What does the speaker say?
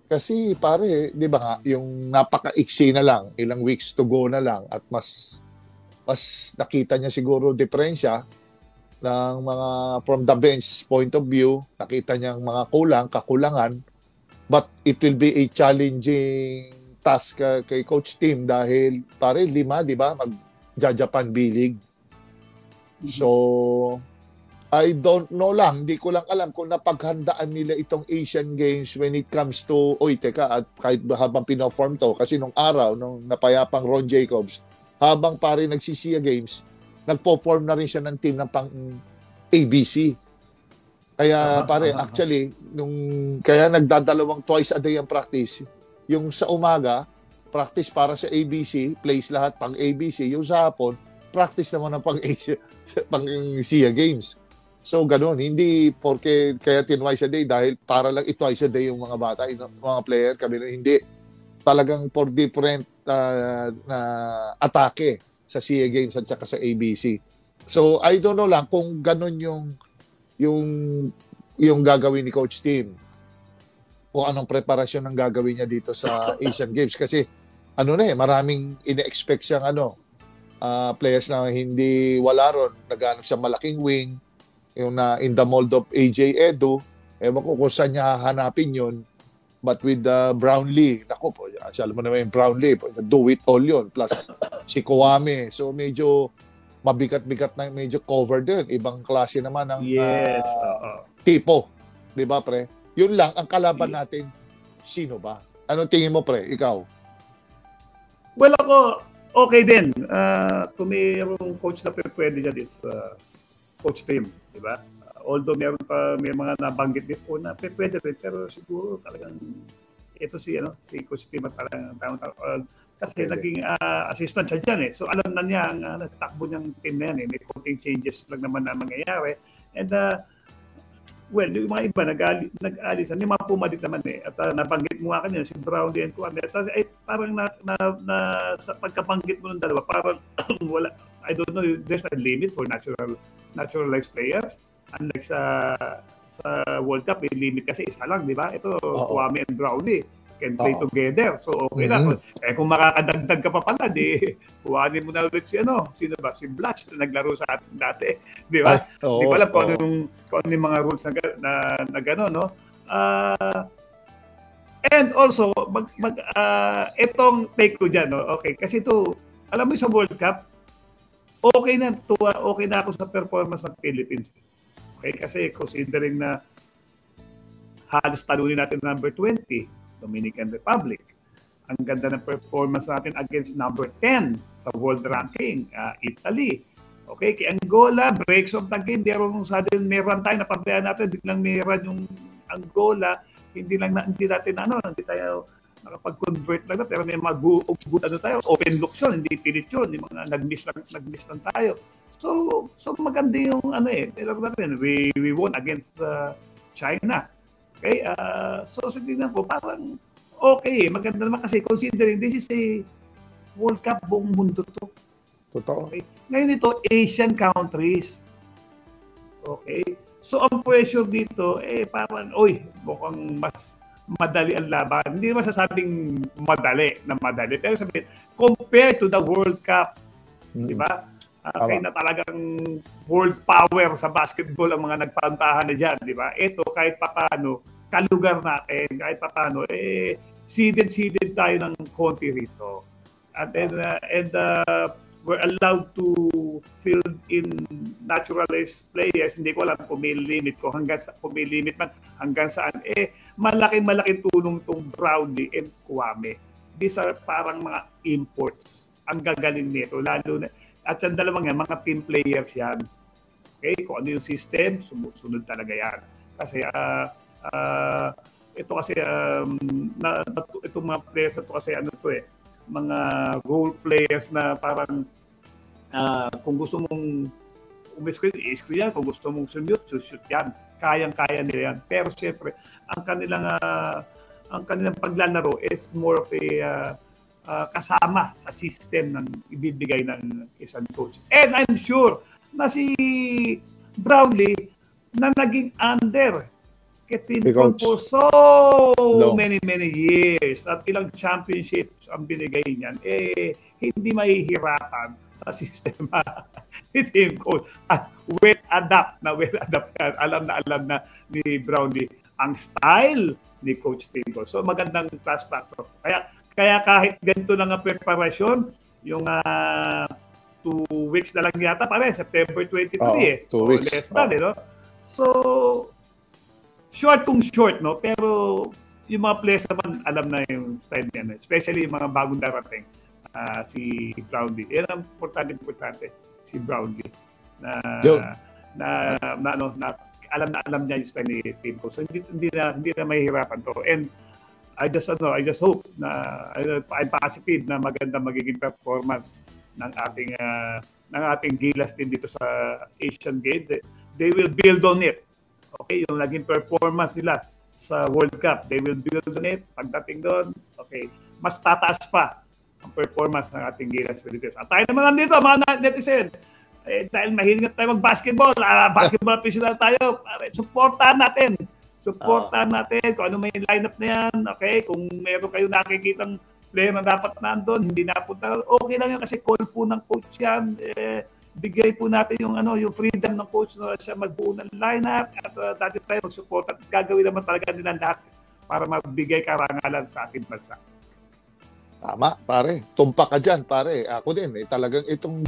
Kasi pare, di ba nga, yung napaka-iksi na lang, ilang weeks to go na lang at mas nakita niya siguro diferensya ng mga from the bench point of view, nakita niya ang mga kakulangan, but it will be a challenging task kay Coach Tim dahil pare 5, di ba, mag-Japan B-League. So, I don't know lang, hindi ko lang alam kung napaghandaan nila itong Asian Games when it comes to, at kahit habang pinoform to, kasi nung araw, nung napayapang Ron Jacobs, habang pare nagsisiya Games, nagpo-form na rin siya ng team ng pang ABC. Kaya pare, actually, kaya nagdadalawang twice a day ang practice. Yung sa umaga, practice para sa ABC, plays lahat pang ABC. Yung sa hapon, practice naman ng pang SIA Games. So, ganun. Hindi porque kaya twice a day dahil para lang twice a day yung mga bata, mga player. Kami hindi. Talagang for different na atake sa SIA Games at saka sa ABC. So, I don't know lang kung ganun yung gagawin ni Coach Tim. Kung anong preparasyon ang gagawin niya dito sa Asian Games. Kasi, maraming ine-expect siyang players na hindi wala ron. Naghanap siya malaking wing. Yung na in the mold of AJ Edu, ewan ko kung saan niya hahanapin yun. But with Brownlee, naku po, alam mo naman yung Brownlee, do it all yun, plus si Kwame. So medyo mabigat-bigat na medyo covered din. Ibang klase naman ng tipo. Di ba, pre? Yun lang, ang kalaban natin, sino ba? Anong tingin mo, pre? Ikaw? Well, ako, okay din. Kung mayroong coach na pwede dyan is Coach Tim, di ba? Although may mga nabanggit before na pwede rin, pero siguro talagang ito si Coach Tim at talagang kasi naging assistant siya dyan eh. So alam na niya ang takbo niyang team na yan eh. May konting changes lang naman na mangyayari. And yung mga iba nag-aalisan, yung mga pumalit naman eh. At nabanggit mo nga kanina, si Brownlee and Kwame. Parang sa pagkabanggit mo ng dalawa, parang wala, I don't know, there's a limit for naturalized players. Unlike sa World Cup, may limit kasi isa lang, di ba? Ito, Kwame and Brownlee can play together. So, okay lang. Kung makakadagdag ka pa pala, kuhanin mo na ulit sino ba? Si Blatch na naglaro sa atin dati. Di ba? Di ko alam kung ano yung mga rules na gano'n, no? And also, itong take ko dyan, no? Okay, kasi ito, alam mo sa World Cup, okay na ako sa performance ng Philippines. Okay, kasi considering na halos talunin natin number 20, Dominican Republic. Ang ganda ng performance natin against number 10 sa world ranking, Italy. Okay, kay Angola, breaks of the game, may run tayo, napabayaan natin, biglang may run yung Angola, hindi tayo nakapag-convert lang na, pero may tayo, open look yun, hindi pilit yun, yung mga nag-miss lang tayo. So maganda yung we won against China. Okay, so tingnan ko, parang okay, maganda naman kasi considering this is a World Cup, buong mundo to. Totoo. Okay. Ngayon ito, Asian countries. Okay, so ang pressure dito, parang, mukhang mas madali ang laban. Hindi naman sasabing madali, pero sabihin, compared to the World Cup, di ba? Kaya na talagang world power sa basketball ang mga nagpantahan na dyan, di ba? Ito, kahit paano, kalugar natin, kahit paano, seeded tayo ng konti rito. And we're allowed to fill in naturalized players. Hindi ko alam kung may limit hanggang saan. Malaking tulong itong Brownlee and Kwame. These are parang mga imports. Ang gagaling nito, lalo na. At yung dalawang yan, mga team players yan. Okay? Kung ano yung system, sunod talaga yan. Kasi ito kasi itong mga players na ito kasi mga role players na parang kung gusto mong umiscreen yan. Kung gusto mong shoot yan. Kayang-kaya nila yan. Pero siyempre, ang kanilang paglalaro is more of a kasama sa system ng ibibigay ng isang coach. And I'm sure na si Brownlee na naging under kay Team Cole Coach. for so No. many years at ilang championships ang binigay niyan, hindi mahihirapan sa sistema ni Team Cole. At well-adapt yan. Alam na ni Brownlee ang style ni Coach Team Cole. So magandang class factor. Kaya kahit ganito lang ang preparasyon, yung 2 weeks na lang yata pare, September 23 2 weeks. Less than, no? So, short, no? Pero yung mga players naman, alam na yung style niya. Especially yung mga bagong darating. Si Brownlee. Yan ang importante. Si Brownlee. Alam niya yung style ni Team Cole. So, hindi na mahihirapan to. And I just hope na I'm positive na maganda magiging performance ng ating Gilas din dito sa Asian Games. They will build on it. Okay, yung naging performance nila sa World Cup, they will build on it. Pagdating doon, okay, mas tataas pa ang performance ng ating Gilas Philippines. At tayo naman nandito, mga netizen, dahil mahilig tayo mag-basketball, basketball aficionado tayo, supportahan natin kung ano may lineup na yan, okay? Kung meron kayo nakikitang player na dapat nandun, hindi napunta, okay lang yun kasi call po ng coach yan. Bigay po natin yung freedom ng coach na siya magbuo ng lineup at dati tayo mag-support at gagawin naman talaga nila lahat para magbigay karangalan sa ating bansa. Tama, pare. Tumpak ka dyan, pare. Ako din, talagang itong